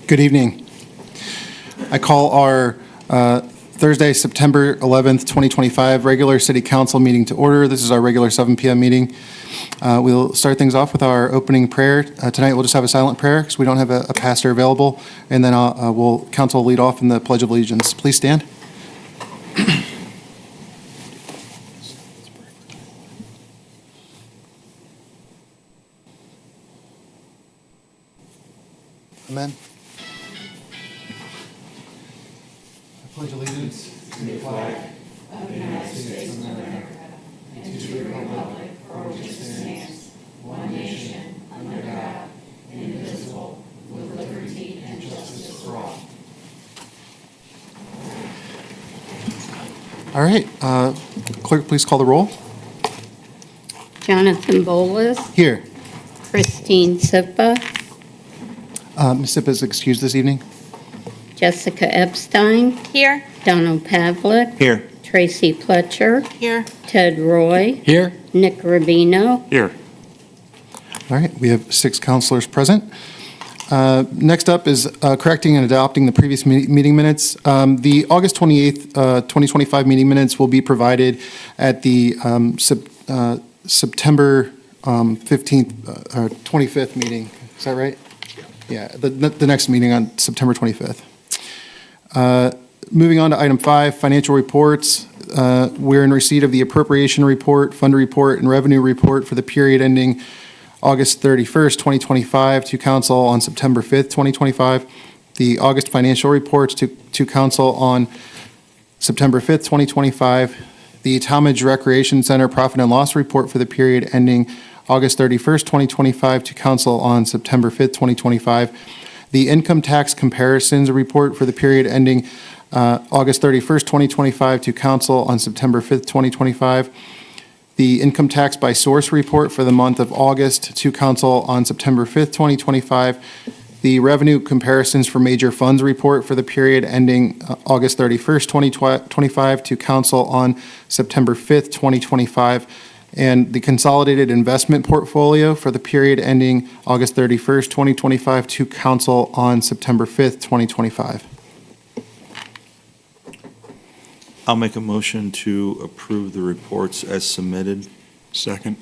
Good evening. I call our Thursday, September 11th, 2025 regular City Council meeting to order. This is our regular 7 p.m. meeting. We'll start things off with our opening prayer. Tonight we'll just have a silent prayer because we don't have a pastor available, and then council will lead off in the Pledge of Allegiance. Please stand. Amen. I pledge allegiance to the flag of the United States of America and to the republic for which it stands, one nation, under God, indivisible, with liberty and justice for all. All right. Clerk, please call the roll. Jonathan Bolas. Here. Christine Sippa. Ms. Sippa is excused this evening. Jessica Epstein. Here. Donald Pavlik. Here. Tracy Pletcher. Here. Ted Roy. Here. Nick Rubino. Here. All right. We have 6 counselors present. Next up is correcting and adopting the previous meeting minutes. The August 28th, 2025 meeting minutes will be provided at the September 15th or 25th meeting. Is that right? Yeah, the next meeting on September 25th. Moving on to item 5, financial reports. We're in receipt of the appropriation report, fund report, and revenue report for the period ending August 31st, 2025 to council on September 5th, 2025. The August financial reports to council on September 5th, 2025. The Tallmadge Recreation Center profit and loss report for the period ending August 31st, 2025 to council on September 5th, 2025. The income tax comparisons report for the period ending August 31st, 2025 to council on September 5th, 2025. The income tax by source report for the month of August to council on September 5th, 2025. The revenue comparisons for major funds report for the period ending August 31st, 2025 to council on September 5th, 2025. And the consolidated investment portfolio for the period ending August 31st, 2025 to council on September 5th, 2025. I'll make a motion to approve the reports as submitted. Second.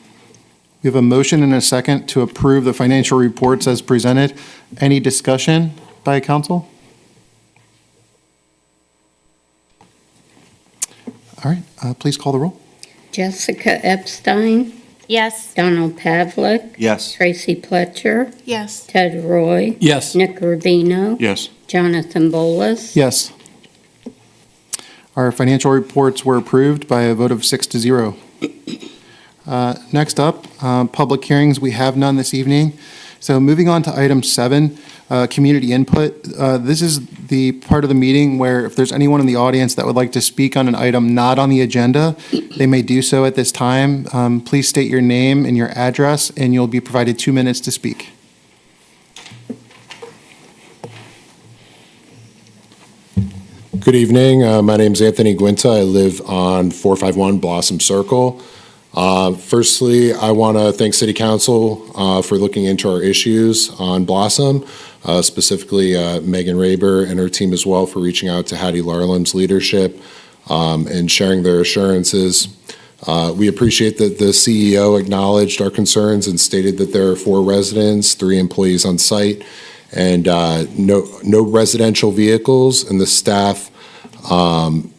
We have a motion and a second to approve the financial reports as presented. Any discussion by council? All right, please call the roll. Jessica Epstein. Yes. Donald Pavlik. Yes. Tracy Pletcher. Yes. Ted Roy. Yes. Nick Rubino. Yes. Jonathan Bolas. Yes. Our financial reports were approved by a vote of 6-0. Next up, public hearings. We have none this evening. So moving on to item 7, community input. This is the part of the meeting where if there's anyone in the audience that would like to speak on an item not on the agenda, they may do so at this time. Please state your name and your address, and you'll be provided 2 minutes to speak. Good evening. My name is Anthony Guinta. I live on 451 Blossom Circle. Firstly, I want to thank City Council for looking into our issues on Blossom, specifically Megan Raber and her team as well for reaching out to Hattie Larlam's leadership and sharing their assurances. We appreciate that the CEO acknowledged our concerns and stated that there are 4 residents, 3 employees on site, and no residential vehicles, and the staff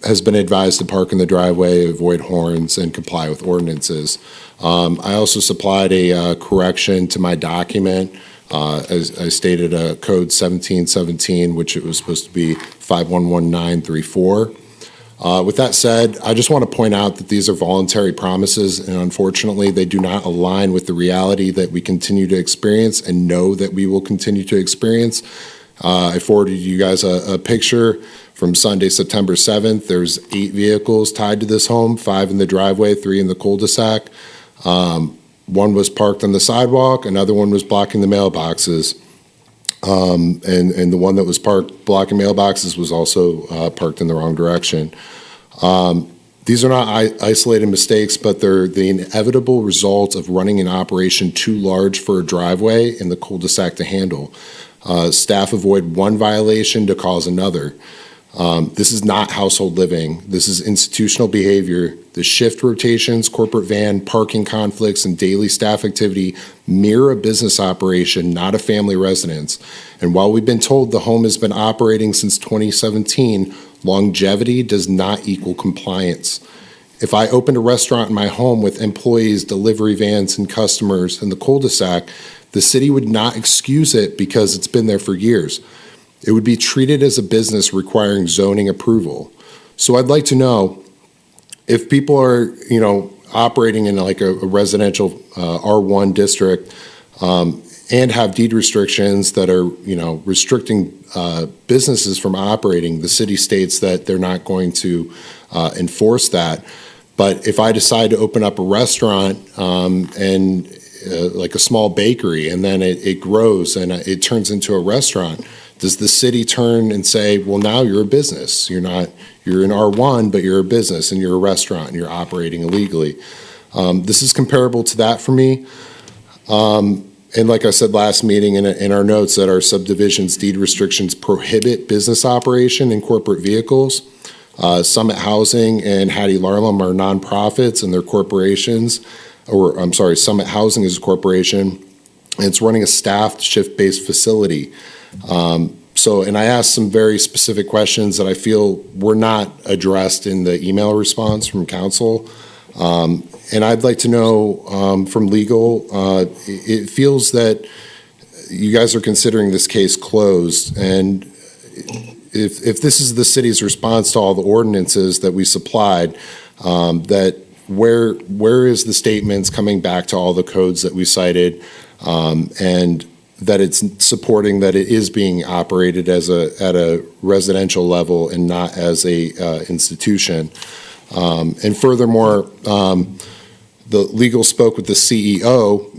has been advised to park in the driveway, avoid horns, and comply with ordinances. I also supplied a correction to my document. As I stated, code 1717, which it was supposed to be 511934. With that said, I just want to point out that these are voluntary promises, and unfortunately, they do not align with the reality that we continue to experience and know that we will continue to experience. I forwarded you guys a picture from Sunday, September 7th. There's 8 vehicles tied to this home, 5 in the driveway, 3 in the cul-de-sac. One was parked on the sidewalk, another one was blocking the mailboxes. And the one that was parked blocking mailboxes was also parked in the wrong direction. These are not isolated mistakes, but they're the inevitable result of running an operation too large for a driveway in the cul-de-sac to handle. Staff avoid one violation to cause another. This is not household living. This is institutional behavior. The shift rotations, corporate van, parking conflicts, and daily staff activity mirror a business operation, not a family residence. And while we've been told the home has been operating since 2017, longevity does not equal compliance. If I opened a restaurant in my home with employees, delivery vans, and customers in the cul-de-sac, the city would not excuse it because it's been there for years. It would be treated as a business requiring zoning approval. So I'd like to know if people are, operating in like a residential R1 district and have deed restrictions that are, restricting businesses from operating, the city states that they're not going to enforce that. But if I decide to open up a restaurant and like a small bakery, and then it grows and it turns into a restaurant, does the city turn and say, well, now you're a business? You're in R1, but you're a business and you're a restaurant and you're operating illegally. This is comparable to that for me. And like I said last meeting in our notes, that our subdivision's deed restrictions prohibit business operation in corporate vehicles. Summit Housing and Hattie Larlam are nonprofits and they're corporations. Summit Housing is a corporation, and it's running a staffed shift-based facility. And I asked some very specific questions that I feel were not addressed in the email response from council. And I'd like to know from legal, it feels that you guys are considering this case closed. And if this is the city's response to all the ordinances that we supplied, that where is the statements coming back to all the codes that we cited, and that it's supporting that it is being operated at a residential level and not as a institution. And furthermore, the legal spoke with the CEO,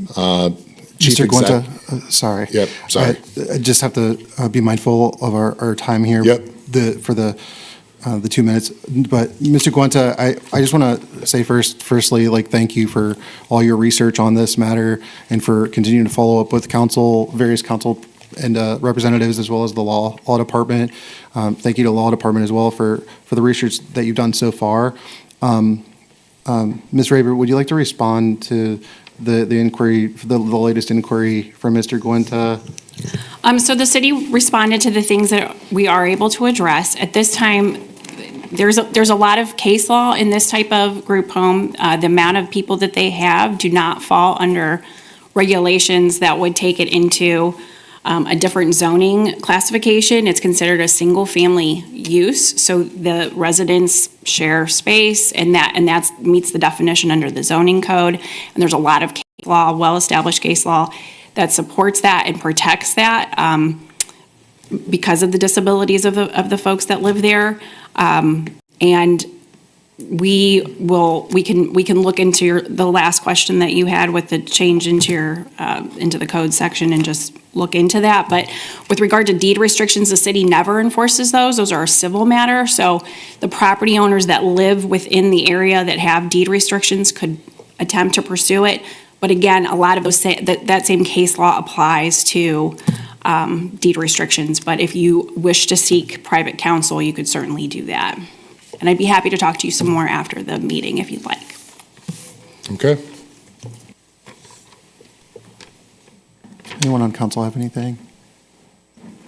Chief Mr. Exec. Guenta, sorry. Yep, sorry. I just have to be mindful of our time here. Yep. For the 2 minutes. But Mr. Guenta, I just want to say firstly, thank you for all your research on this matter and for continuing to follow up with various council and representatives, as well as the law department. Thank you to the law department as well for the research that you've done so far. Ms. Raber, would you like to respond to the inquiry, the latest inquiry from Mr. Guenta? So the city responded to the things that we are able to address. At this time, there's a lot of case law in this type of group home. The amount of people that they have do not fall under regulations that would take it into a different zoning classification. It's considered a single-family use, so the residents share space, and that meets the definition under the zoning code. And there's a lot of case law, well-established case law, that supports that and protects that because of the disabilities of the folks that live there. And we can look into the last question that you had with the change into the code section and just look into that. But with regard to deed restrictions, the city never enforces those. Those are a civil matter. So the property owners that live within the area that have deed restrictions could attempt to pursue it. But again, a lot of those that same case law applies to deed restrictions. But if you wish to seek private counsel, you could certainly do that. And I'd be happy to talk to you some more after the meeting if you'd like. Okay. Anyone on council have anything?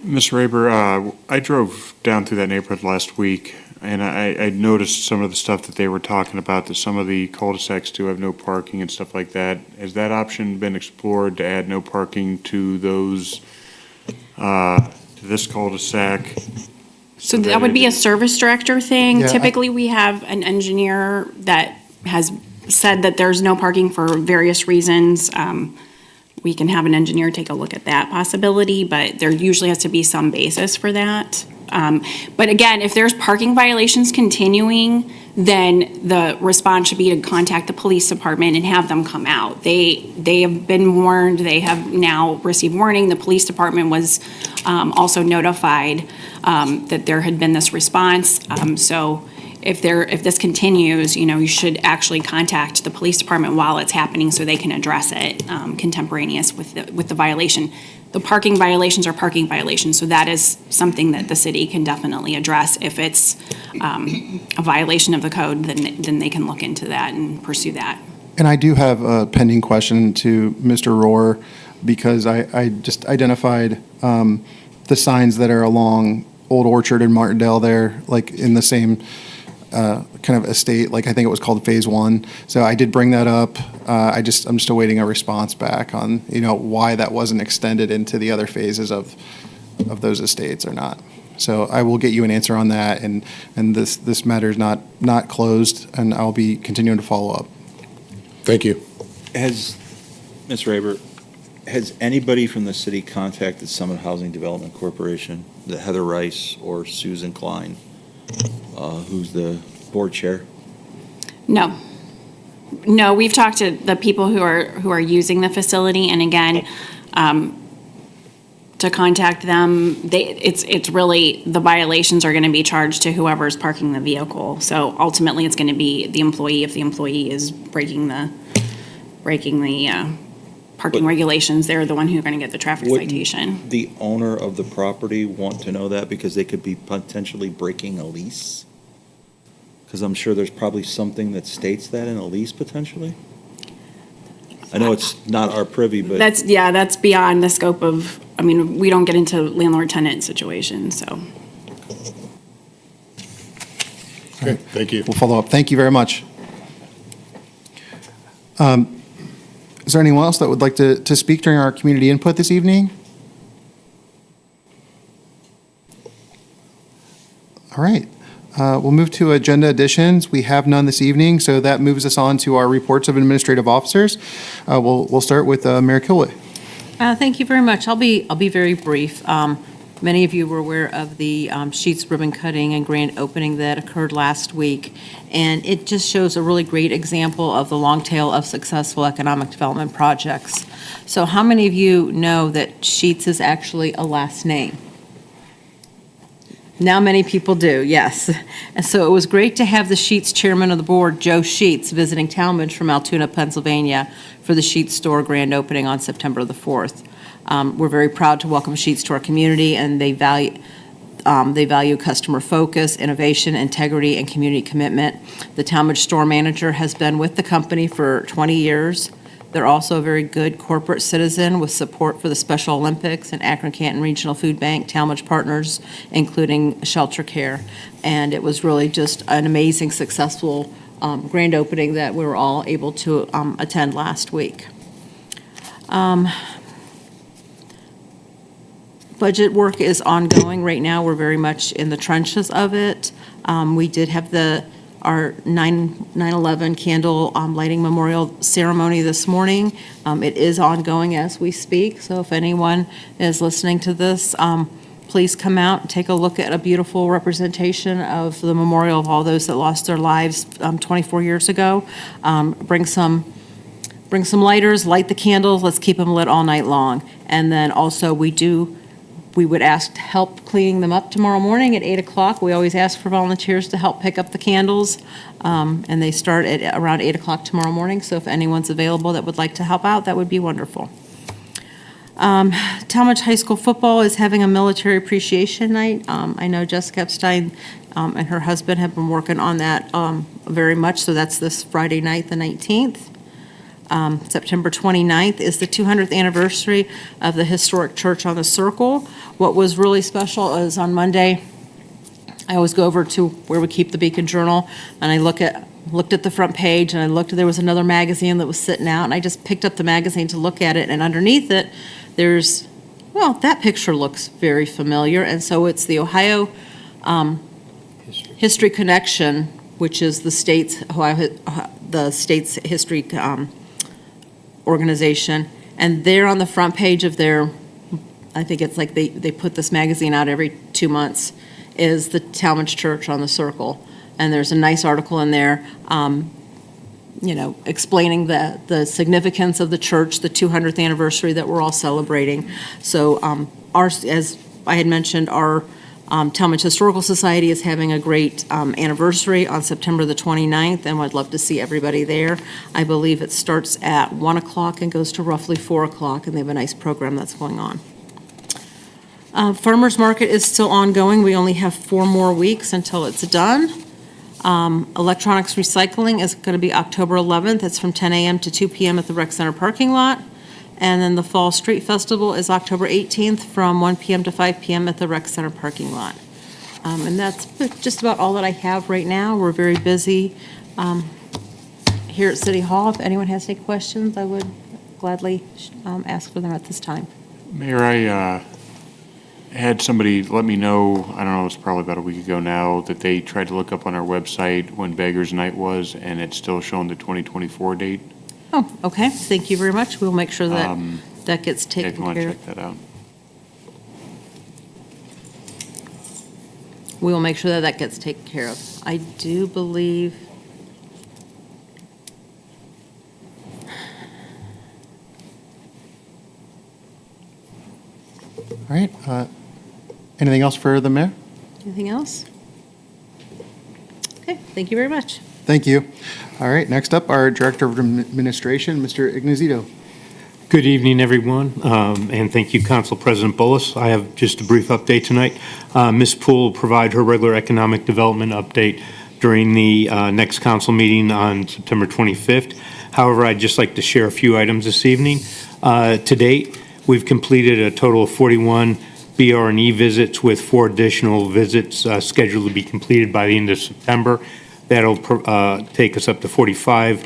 Ms. Raber, I drove down through that neighborhood last week, and I noticed some of the stuff that they were talking about, that some of the cul-de-sacs do have no parking and stuff like that. Has that option been explored to add no parking to those, to this cul-de-sac? So that would be a service director thing. Yeah, Typically, we have an engineer that has said that there's no parking for various reasons. We can have an engineer take a look at that possibility, but there usually has to be some basis for that. But again, if there's parking violations continuing, then the response should be to contact the police department and have them come out. They have been warned. They have now received warning. The police department was also notified that there had been this response. So if this continues, you should actually contact the police department while it's happening so they can address it contemporaneous with the violation. the parking violations are parking violations, so that is something that the city can definitely address. If it's a violation of the code, then they can look into that and pursue that. And I do have a pending question to Mr. Rohr, because I just identified the signs that are along Old Orchard and Martindale there, like in the same kind of estate, like I think it was called Phase 1. So I did bring that up. I'm just awaiting a response back on, why that wasn't extended into the other phases of those estates or not. So I will get you an answer on that, and this matter is not closed, and I'll be continuing to follow up. Thank you. Ms. Raber, has anybody from the city contacted Summit Housing Development Corporation, the Heather Rice or Susan Klein, who's the board chair? No. No, we've talked to the people who are using the facility, and again, to contact them, it's really, the violations are going to be charged to whoever's parking the vehicle. So ultimately, it's going to be the employee if the employee is breaking the parking regulations. They're the one who's going to get the traffic citation. The owner of the property want to know that because they could be potentially breaking a lease? Because I'm sure there's probably something that states that in a lease potentially? I know it's not our privy, but. That's beyond the scope of, we don't get into landlord-tenant situations, so. Okay, thank you. We'll follow up. Thank you very much. Is there anyone else that would like to speak during our community input this evening? All right. We'll move to agenda additions. We have none this evening, so that moves us on to our reports of administrative officers. We'll start with Mayor Kilway. Thank you very much. I'll be very brief. Many of you were aware of the Sheets ribbon cutting and grand opening that occurred last week, and it just shows a really great example of the long tail of successful economic development projects. So how many of you know that Sheets is actually a last name? Now many people do, yes. And so it was great to have the Sheets chairman of the board, Joe Sheets, visiting Tallmadge from Altoona, Pennsylvania for the Sheets store grand opening on September the 4th. We're very proud to welcome Sheets to our community, and they value customer focus, innovation, integrity, and community commitment. The Tallmadge store manager has been with the company for 20 years. They're also a very good corporate citizen with support for the Special Olympics and Akron-Canton Regional Food Bank, Tallmadge partners, including Shelter Care. And it was really just an amazing, successful grand opening that we were all able to attend last week. Budget work is ongoing right now. We're very much in the trenches of it. We did have our 9/11 candle lighting memorial ceremony this morning. It is ongoing as we speak, so if anyone is listening to this, please come out and take a look at a beautiful representation of the memorial of all those that lost their lives 24 years ago. Bring some lighters, light the candles, let's keep them lit all night long. And then also we would ask to help cleaning them up tomorrow morning at 8 o'clock. We always ask for volunteers to help pick up the candles, and they start at around 8 o'clock tomorrow morning. So if anyone's available that would like to help out, that would be wonderful. Tallmadge High School football is having a military appreciation night. I know Jessica Epstein and her husband have been working on that very much, so that's this Friday night, the 19th. September 29th is the 200th anniversary of the historic church on the Circle. What was really special is on Monday, I always go over to where we keep the Beacon Journal, and I looked at the front page, and I looked, there was another magazine that was sitting out, and I just picked up the magazine to look at it, and underneath it, that picture looks very familiar, and so it's the Ohio History Connection, which is the state's history organization, and there on the front page of their, I think it's like they put this magazine out every 2 months, is the Tallmadge Church on the Circle, and there's a nice article in there, explaining the significance of the church, the 200th anniversary that we're all celebrating. So as I had mentioned, our Tallmadge Historical Society is having a great anniversary on September the 29th, and I'd love to see everybody there. I believe it starts at 1 o'clock and goes to roughly 4 o'clock, and they have a nice program that's going on. Farmers Market is still ongoing. We only have 4 more weeks until it's done. Electronics recycling is going to be October 11th. It's from 10 a.m. to 2 p.m. at the Rec Center parking lot. And then the Fall Street Festival is October 18th from 1 p.m. to 5 p.m. at the Rec Center parking lot. And that's just about all that I have right now. We're very busy here at City Hall. If anyone has any questions, I would gladly ask for them at this time. Mayor, I had somebody let me know, I don't know, it's probably about a week ago now, that they tried to look up on our website when Beggars Night was, and it's still showing the 2024 date. Oh, okay. Thank you very much. We'll make sure that that gets If taken you want to care check of. that out. We will make sure that that gets taken care of. I do believe, All right. Anything else for the mayor? anything else? Okay, thank you very much. Thank you. All right, next up, our Director of Administration, Mr. Ignazito. Good evening, everyone, and thank you, Council President Bullis. I have just a brief update tonight. Ms. Poole will provide her regular economic development update during the next council meeting on September 25th. However, I'd just like to share a few items this evening. To date, we've completed a total of 41 BR&E visits, with 4 additional visits scheduled to be completed by the end of September. That'll take us up to 45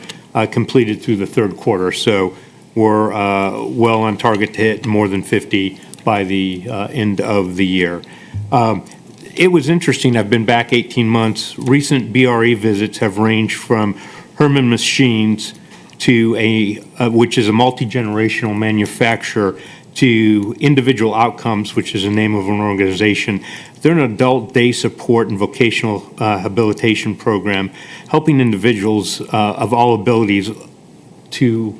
completed through the third quarter. So we're well on target to hit more than 50 by the end of the year. It was interesting. I've been back 18 months. Recent BRE visits have ranged from Herman Machines to which is a multi-generational manufacturer, to Individual Outcomes, which is the name of an organization. They're an adult day support and vocational habilitation program, helping individuals of all abilities to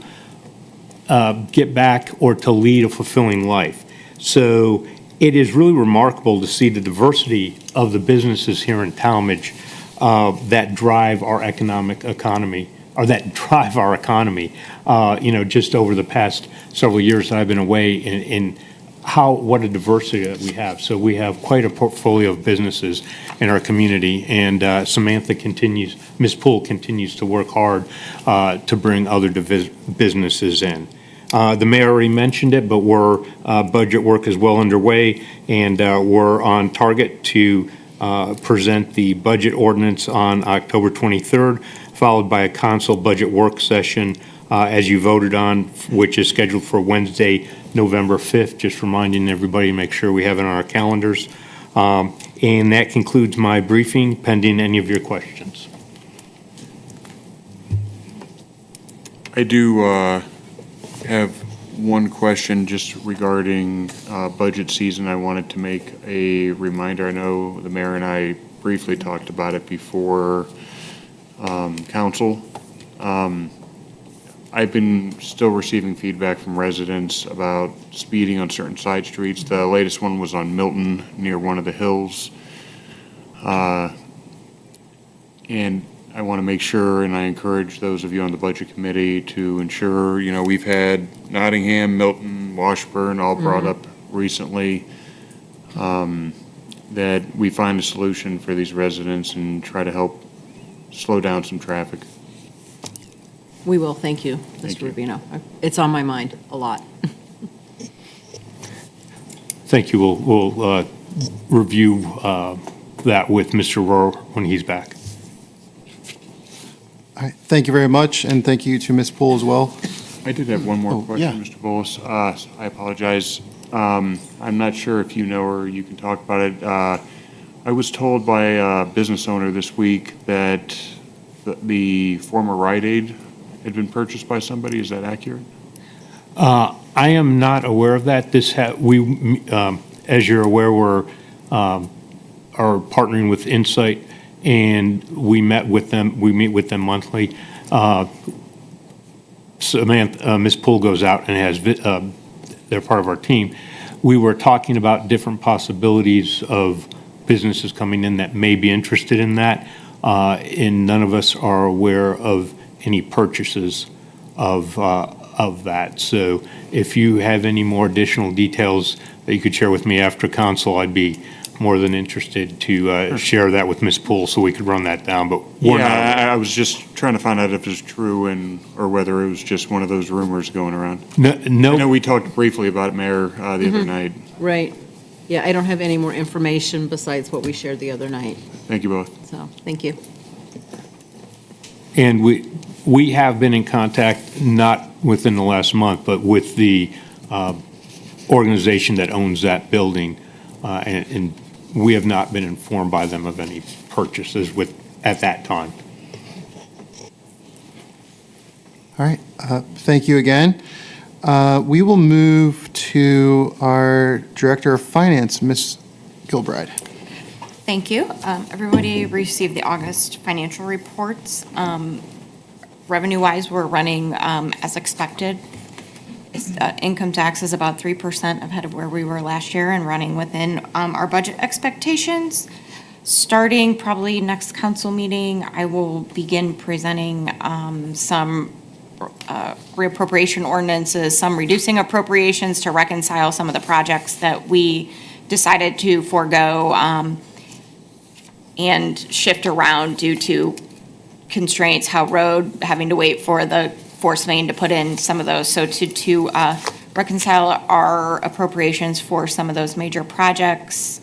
get back or to lead a fulfilling life. So it is really remarkable to see the diversity of the businesses here in Tallmadge that drive our economy, just over the past several years that I've been away, in what a diversity that we have. So we have quite a portfolio of businesses in our community, and Ms. Poole continues to work hard to bring other businesses in. The mayor already mentioned it, but budget work is well underway, and we're on target to present the budget ordinance on October 23rd, followed by a council budget work session as you voted on, which is scheduled for Wednesday, November 5th. Just reminding everybody to make sure we have it on our calendars. And that concludes my briefing, pending any of your questions. I do have one question just regarding budget season. I wanted to make a reminder. I know the mayor and I briefly talked about it before council. I've been still receiving feedback from residents about speeding on certain side streets. The latest one was on Milton, near one of the hills. And I want to make sure, and I encourage those of you on the budget committee to ensure, we've had Nottingham, Milton, Washburn all brought up recently, that we find a solution for these residents and try to help slow down some traffic. We will, thank you, Thank Mr. you. Rubino. It's on my mind a lot. Thank you. We'll review that with Mr. Rohr when he's back. All right, thank you very much, and thank you to Ms. Poole as well. I did have one more Oh, question, yeah. Mr. Bullis. I apologize. I'm not sure if you know or you can talk about it. I was told by a business owner this week that the former Rite Aid had been purchased by somebody. Is that accurate? I am not aware of that. As you're aware, we're are partnering with Insight, and we meet with them monthly. Ms. Poole goes out and they're part of our team. We were talking about different possibilities of businesses coming in that may be interested in that, and none of us are aware of any purchases of that. So if you have any more additional details, that you could share with me after council, I'd be more than interested to share that with Ms. Poole so we could run that down, but we're not. Yeah, I was just trying to find out if it's true or whether it was just one of those rumors going around. No, I know no, we talked briefly about it, Mayor, the other night. Right. Yeah, I don't have any more information besides what we shared the other night, Thank you both. so, thank you. and we have been in contact, not within the last month, but with the organization that owns that building, and we have not been informed by them of any purchases at that time. All right, thank you again. We will move to our Director of Finance, Ms. Gilbride. Thank you. Everybody received the August financial reports. Revenue-wise, we're running as expected. Income tax is about 3% ahead of where we were last year and running within our budget expectations. Starting probably next council meeting, I will begin presenting some reappropriation ordinances, some reducing appropriations to reconcile some of the projects that we decided to forego and shift around due to constraints, how road, having to wait for the force main to put in some of those. So to reconcile our appropriations for some of those major projects.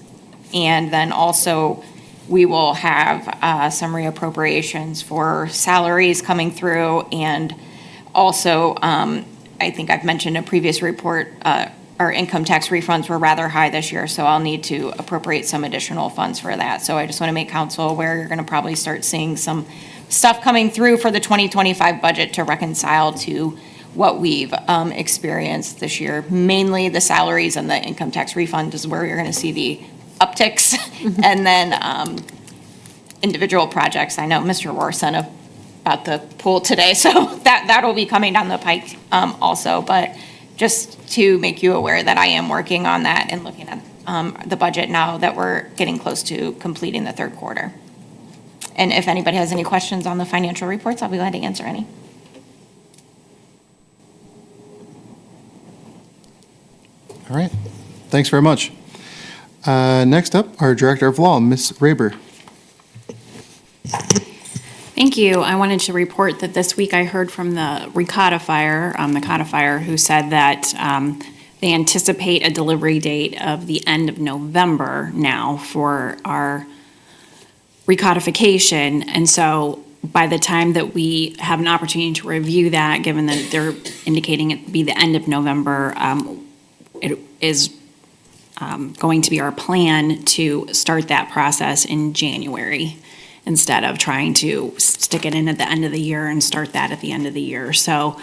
And then also, we will have some reappropriations for salaries coming through. And also, I think I've mentioned in a previous report, our income tax refunds were rather high this year, so I'll need to appropriate some additional funds for that. So I just want to make council aware, you're going to probably start seeing some stuff coming through for the 2025 budget to reconcile to what we've experienced this year. Mainly the salaries and the income tax refund is where you're going to see the upticks. And then individual projects, I know Mr. Rohr sent about the pool today, so that'll be coming down the pike also. But just to make you aware that I am working on that and looking at the budget now that we're getting close to completing the third quarter. And if anybody has any questions on the financial reports, I'll be glad to answer any. All right, thanks very much. Next up, our Director of Law, Ms. Raber. Thank you. I wanted to report that this week I heard from the codifier, who said that they anticipate a delivery date of the end of November now for our recodification. And so by the time that we have an opportunity to review that, given that they're indicating it be the end of November, it is going to be our plan to start that process in January instead of trying to stick it in at the end of the year and start that at the end of the year. So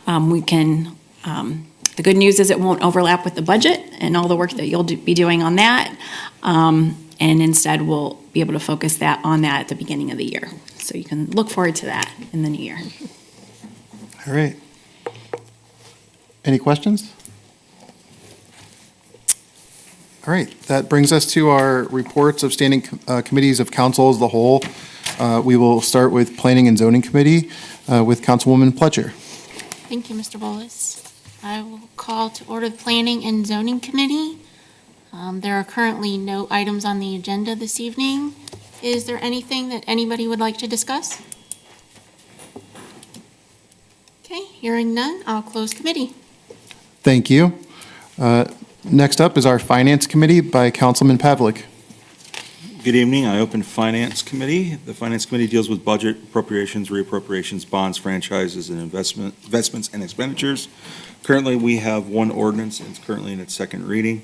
we can, the good news is it won't overlap with the budget and all the work that you'll be doing on that. And instead, we'll be able to focus on that at the beginning of the year. So you can look forward to that in the new year. All right. Any questions? All right, that brings us to our reports of standing committees of council as the whole. We will start with Planning and Zoning Committee with Councilwoman Pletcher. Thank you, Mr. Bolus. I will call to order the Planning and Zoning Committee. There are currently no items on the agenda this evening. Is there anything that anybody would like to discuss? Okay, hearing none, I'll close committee. Thank you. Next up is our Finance Committee by Councilman Pavlik. Good evening. I open Finance Committee. The Finance Committee deals with budget, appropriations, reappropriations, bonds, franchises, and investments and expenditures. Currently, we have one ordinance. It's currently in its second reading.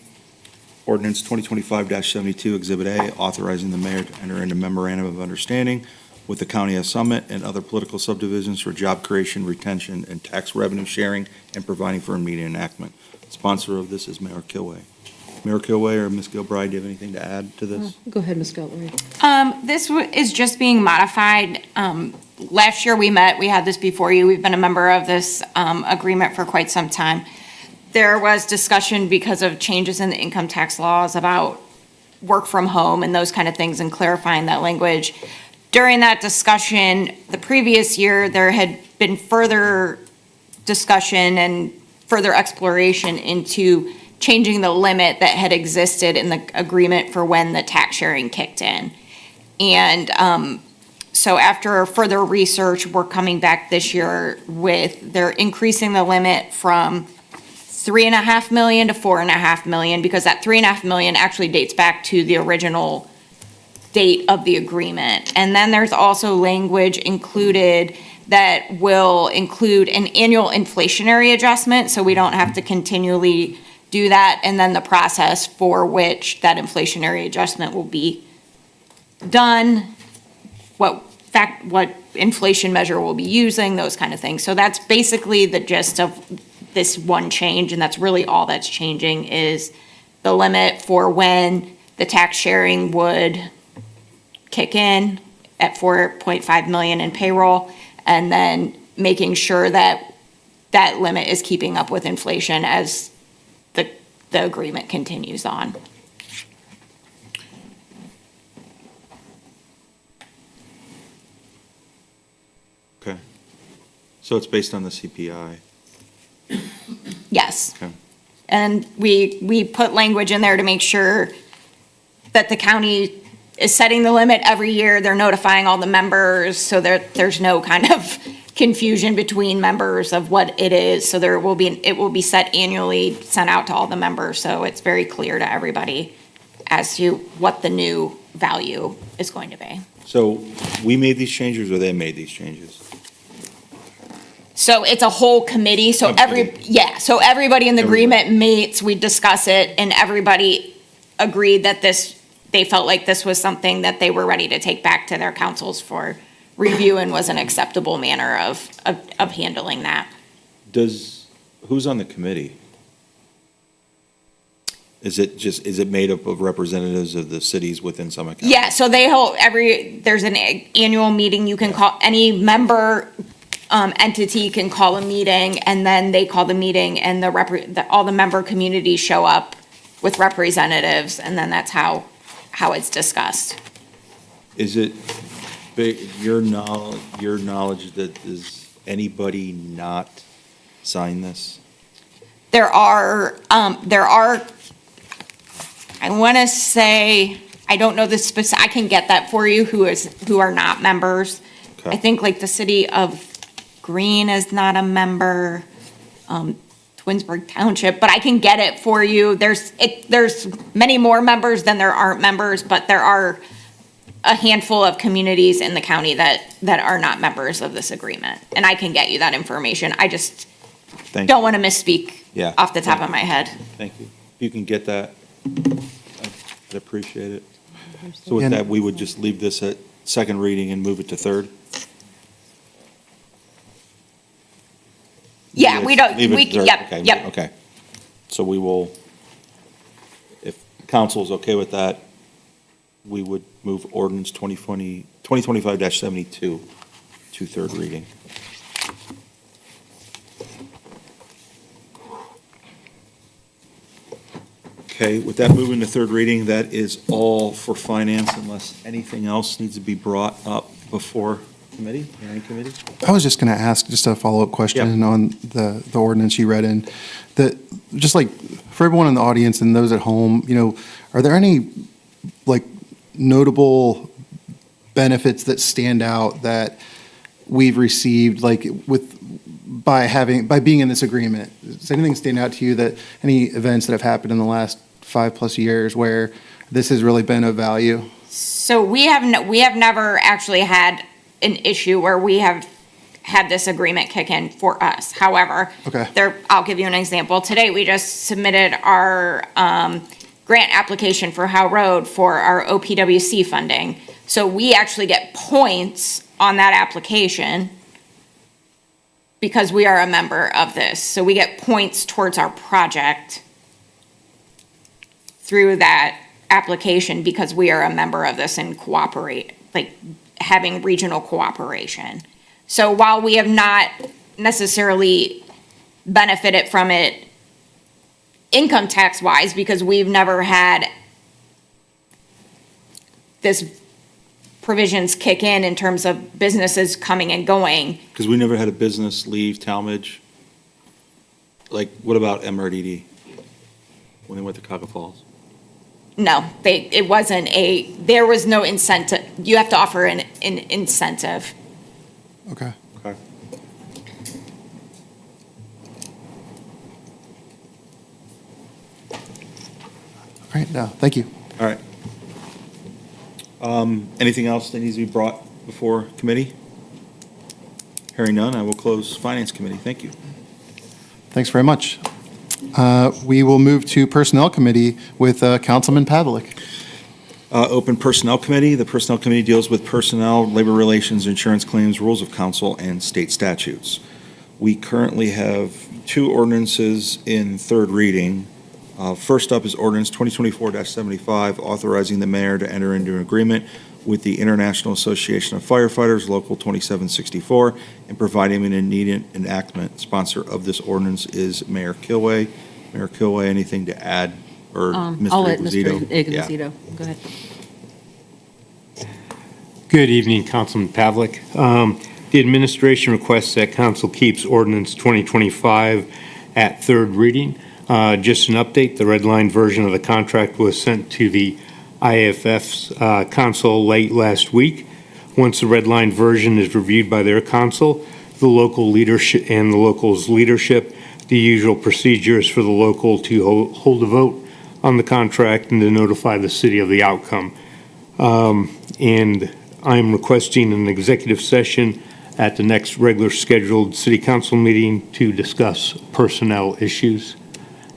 Ordinance 2025-72, Exhibit A, authorizing the mayor to enter into memorandum of understanding with the County of Summit and other political subdivisions for job creation, retention, and tax revenue sharing, and providing for immediate enactment. Sponsor of this is Mayor Kilway. Mayor Kilway or Ms. Gilbride, do you have anything to add to this? Go ahead, Ms. Gilbride. This is just being modified. Last year we met, we had this before you. We've been a member of this agreement for quite some time. There was discussion because of changes in the income tax laws about work from home and those kind of things and clarifying that language. During that discussion, the previous year, there had been further discussion and further exploration into changing the limit that had existed in the agreement for when the tax sharing kicked in. And so after further research, we're coming back this year with, they're increasing the limit from 3.5 million to 4.5 million, because that 3.5 million actually dates back to the original date of the agreement. And then there's also language included that will include an annual inflationary adjustment, so we don't have to continually do that, and then the process for which that inflationary adjustment will be done, what inflation measure we'll be using, those kind of things. So that's basically the gist of this one change, and that's really all that's changing is the limit for when the tax sharing would kick in at 4.5 million in payroll, and then making sure that that limit is keeping up with inflation as the agreement continues on. Okay. So it's based on the CPI. Yes. Okay. And we put language in there to make sure that the county is setting the limit every year. They're notifying all the members so that there's no kind of confusion between members of what it is. So it will be set annually, sent out to all the members. So it's very clear to everybody as to what the new value is going to be. So we made these changes or they made these changes? So it's a whole committee, so so everybody in the agreement meets, we discuss it, and everybody agreed that they felt like this was something that they were ready to take back to their councils for review and was an acceptable manner of handling that. Who's on the committee? Is it made up of representatives of the cities within Summit County? Yeah, so there's an annual meeting, you can call, any member entity can call a meeting, and then they call the meeting, and all the member communities show up with representatives, and then that's how it's discussed. Is it your knowledge that does anybody not sign this? There are, I want to say, I don't know the specific, I can get that for you, who are not members. Okay. I think like the city of Greene is not a member, Twinsburg Township, but I can get it for you. There's many more members than there aren't members, but there are a handful of communities in the county that are not members of this agreement. And I can get you that information. I just don't want to misspeak off the top of my head. Thank you. If you can get that, I'd appreciate it. So with that, we would just leave this at second reading and move it to third? Yeah, we don't, Leave it third. yep, Okay, yep. Okay. So we will, if council's okay with that, we would move ordinance 2025-72 to third reading. Okay, with that moving to third reading, that is all for finance unless anything else needs to be brought up before committee, hearing committee? I was just going to ask just a follow-up question on the ordinance you read in. Just like for everyone in the audience and those at home, are there any like notable benefits that stand out that we've received like by being in this agreement? Does anything stand out to you, that any events that have happened in the last 5+ years where this has really been of value? So we have never actually had an issue where we have had this agreement kick in for us. However, I'll give you an example. Today, we just submitted our grant application for Howe Road for our OPWC funding. So we actually get points on that application because we are a member of this. So we get points towards our project through that application because we are a member of this and cooperate, like having regional cooperation. So while we have not necessarily benefited from it income tax wise, because we've never had this provisions kick in terms of businesses coming and going. Because we never had a business leave Tallmadge. Like, what about MRDD? when they went to Cuyahoga Falls? No, it wasn't there was no incentive. You have to offer an incentive. Okay. Okay. All right, no, thank you. All right. Anything else that needs to be brought before committee? Hearing none, I will close Finance Committee. Thank you. Thanks very much. We will move to Personnel Committee with Councilman Pavlik. Open Personnel Committee. The Personnel Committee deals with personnel, labor relations, insurance claims, rules of council, and state statutes. We currently have two ordinances in third reading. First up is ordinance 2024-75, authorizing the mayor to enter into an agreement with the International Association of Firefighters, Local 2764, and providing an immediate enactment. Sponsor of this ordinance is Mayor Kilway. Mayor Kilway, anything to add? Or Mr. I'll let Iglesito? Mr. Yeah. Iglesito, go ahead. Good evening, Councilman Pavlik. The administration requests that council keeps ordinance 2025 at third reading. Just an update, the red line version of the contract was sent to the IFF's council late last week. Once the red line version is reviewed by their council, the local leadership and the local's leadership, the usual procedure is for the local to hold a vote on the contract and to notify the city of the outcome. And I'm requesting an executive session at the next regular scheduled city council meeting to discuss personnel issues,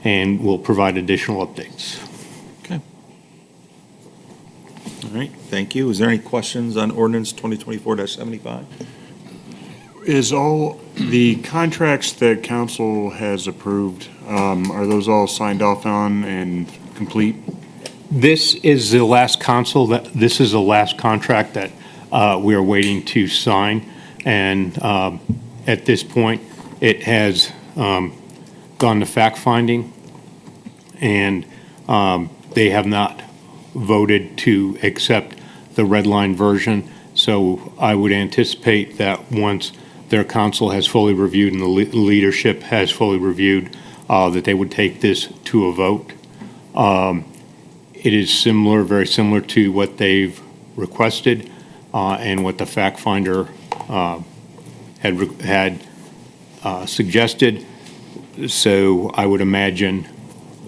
and we'll provide additional updates. All right, thank you. Is there any questions on ordinance 2024-75? Is all the contracts that council has approved, are those all signed off on and complete? This is the last this is the last contract that we are waiting to sign, and at this point, it has gone to fact-finding, and they have not voted to accept the red line version. So I would anticipate that once their council has fully reviewed and the leadership has fully reviewed, that they would take this to a vote. It is similar, very similar to what they've requested and what the fact finder had suggested. So I would imagine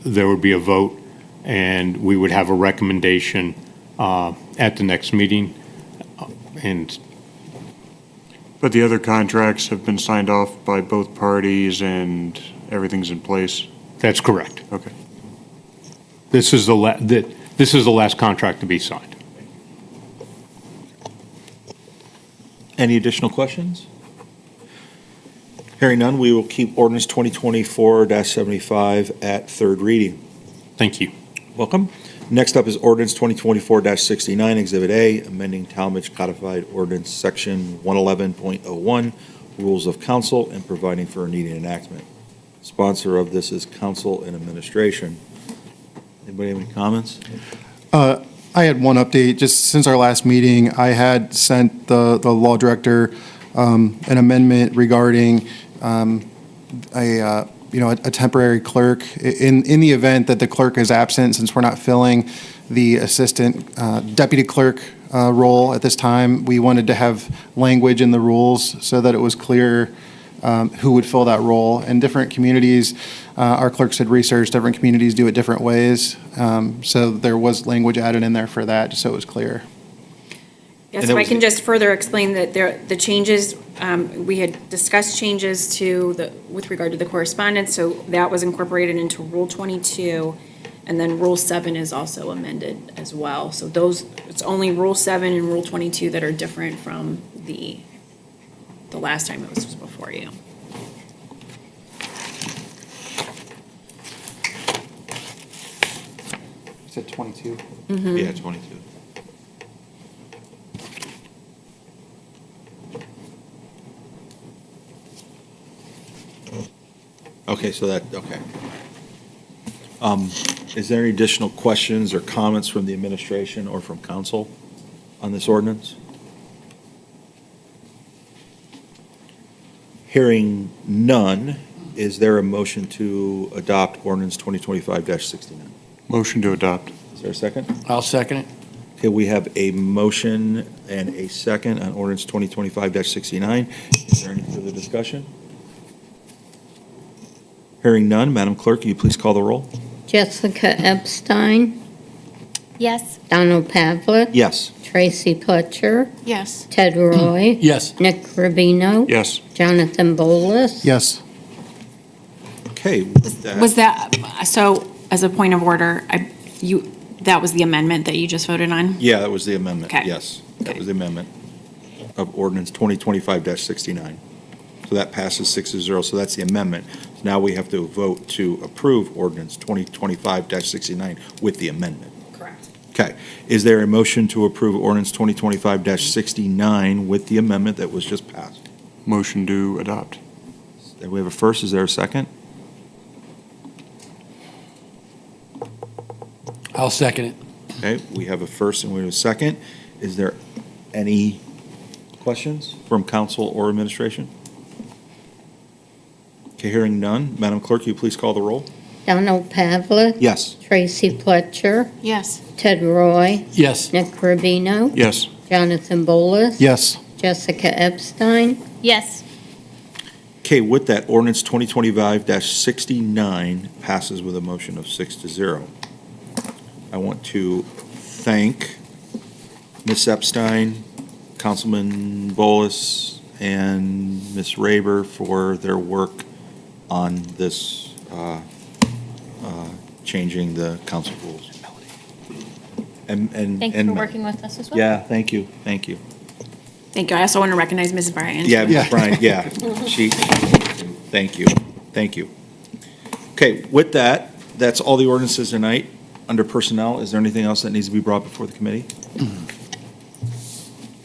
there would be a vote and we would have a recommendation at the next meeting. But the other contracts have been signed off by both parties and everything's in place? That's correct. Okay. This is the last contract to be signed. Any additional questions? Hearing none, we will keep ordinance 2024-75 at third reading. Thank you. Welcome. Next up is ordinance 2024-69, Exhibit A, amending Tallmadge Codified Ordinance Section 111.01, Rules of Council, and providing for immediate enactment. Sponsor of this is Council and Administration. Anybody have any comments? I had one update. Just since our last meeting, I had sent the law director an amendment regarding a temporary clerk. In the event that the clerk is absent, since we're not filling the assistant deputy clerk role at this time, we wanted to have language in the rules so that it was clear who would fill that role. In different communities, our clerks had researched, different communities do it different ways. So there was language added in there for that, just so it was clear. Yes, And if that I was can it. just further explain that the changes, we had discussed changes with regard to the correspondence, so that was incorporated into Rule 22, and then Rule 7 is also amended as well. So it's only Rule 7 and Rule 22 that are different from the last time it was before you. You said 22? Yeah, 22. Okay, okay. Is there any additional questions or comments from the administration or from council on this ordinance? Hearing none, Is there a motion to adopt ordinance 2025-69? Motion to adopt. Is there a second? I'll second it. Okay, we have a motion and a second on ordinance 2025-69. Is there any further discussion? Hearing none, Madam Clerk, can you please call the roll? Jessica Epstein, Yes. Donald Pavlik, Yes. Tracy Fletcher, Yes. Ted Roy, Yes. Nick Rubino, Yes. Jonathan Bolus. Yes. Okay. with that- Was that, so as a point of order, that was the amendment that you just voted on? Yeah, that was the amendment, Okay. yes. That Okay. was the amendment of ordinance 2025-69. So that passes 6-0, so that's the amendment. Now we have to vote to approve ordinance 2025-69 with the amendment. Correct. Okay. Is there a motion to approve ordinance 2025-69 with the amendment that was just passed? Motion to adopt. We have a first, is there a second? I'll second it. Okay, we have a first and we have a second. Is there any questions from council or administration? Okay, hearing none. Madam Clerk, will you please call the roll? Donald Pavlik, Yes. Tracy Fletcher, Yes. Ted Roy, Yes. Nick Rubino, Yes. Jonathan Bolus. Yes. Jessica Epstein. Yes. Okay, with that, ordinance 2025-69 passes with a motion of 6-0. I want to thank Ms. Epstein, Councilman Bolus, and Ms. Raber for their work on this, changing the council rules. And Thank you for working with us as well. Yeah, thank you, thank you. Thank you. I also want to recognize Mrs. Bryant. Yeah, Yeah. Ms. Bryant, yeah. Thank you, thank you. Okay, with that, that's all the ordinances tonight. Under personnel, is there anything else that needs to be brought before the committee?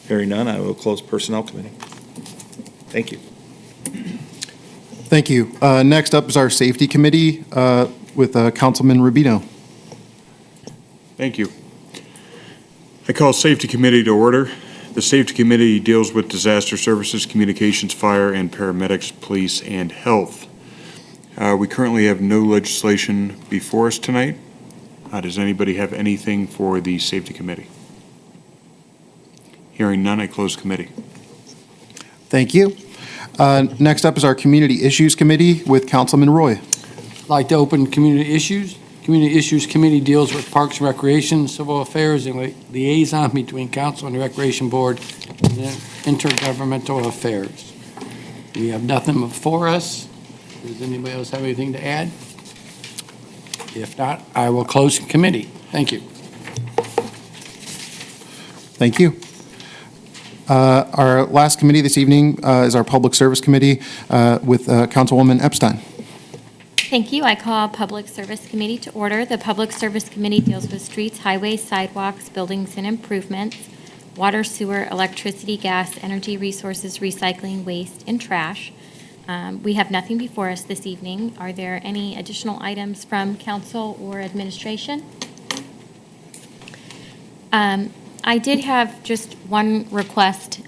Hearing none, I will close Personnel Committee. Thank you. Thank you. Next up is our Safety Committee with Councilman Rubino. Thank you. I call Safety Committee to order. The Safety Committee deals with disaster services, communications, fire, and paramedics, police, and health. We currently have no legislation before us tonight. Does anybody have anything for the Safety Committee? Hearing none, I close committee. Thank you. Next up is our Community Issues Committee with Councilman Roy. I'd like to open Community Issues. Community Issues Committee deals with Parks and Recreation, Civil Affairs, and liaison between Council and the Recreation Board and Intergovernmental Affairs. We have nothing before us. Does anybody else have anything to add? If not, I will close the committee. Thank you. Thank you. Our last committee this evening is our Public Service Committee with Councilwoman Epstein. Thank you. I call Public Service Committee to order. The Public Service Committee deals with streets, highways, sidewalks, buildings and improvements, water, sewer, electricity, gas, energy resources, recycling, waste, and trash. We have nothing before us this evening. Are there any additional items from council or administration? I did have just one request.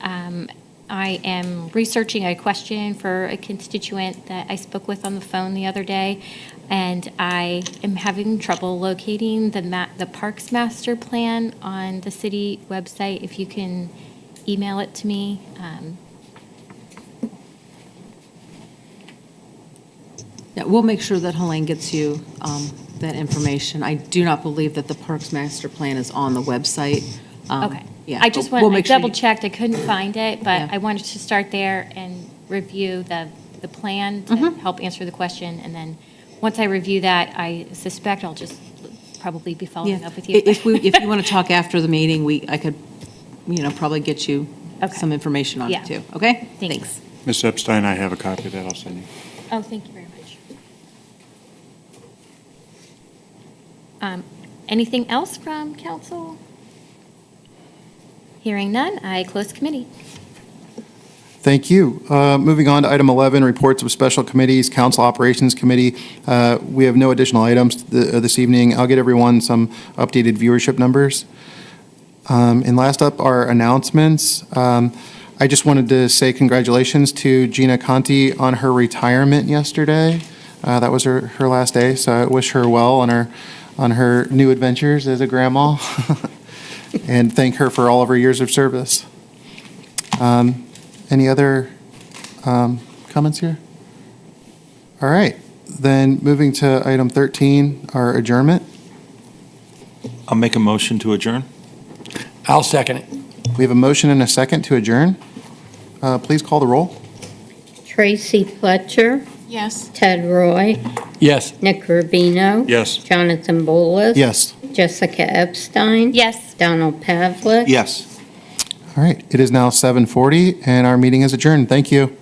I am researching a question for a constituent that I spoke with on the phone the other day, and I am having trouble locating the Parks Master Plan on the city website. If you can email it to me. Yeah, we'll make sure that Helene gets you that information. I do not believe that the Parks Master Plan is on the website. Okay. Yeah. I just but we'll I make sure you- double-checked, I couldn't find it, but Yeah. I wanted to start there and review the plan to Mm-hmm. help answer the question, and then, once I review that, I suspect I'll just probably be following Yeah. up with you. If you want to talk after the meeting, I could, probably get you Okay. some information on Yeah. it too, okay? Thanks. Ms. Epstein, I have a copy of that I'll send you. Oh, thank you very much. Anything else from council? Hearing none, I close committee. Thank you. Moving on to item 11, reports of special committees, Council Operations Committee. We have no additional items this evening. I'll get everyone some updated viewership numbers. And last up are announcements. I just wanted to say congratulations to Gina Conti on her retirement yesterday. That was her last day, so I wish her well on her new adventures as a grandma, and thank her for all of her years of service. Any other comments here? All right, then moving to item 13, our adjournment. I'll make a motion to adjourn. I'll second it. We have a motion and a second to adjourn. Please call the roll. Tracy Fletcher, Yes. Ted Roy, Yes. Nick Rubino. Yes. Jonathan Bolus. Yes. Jessica Epstein. Yes. Donald Pavlik. Yes. All right, it is now 7:40, and our meeting is adjourned. Thank you.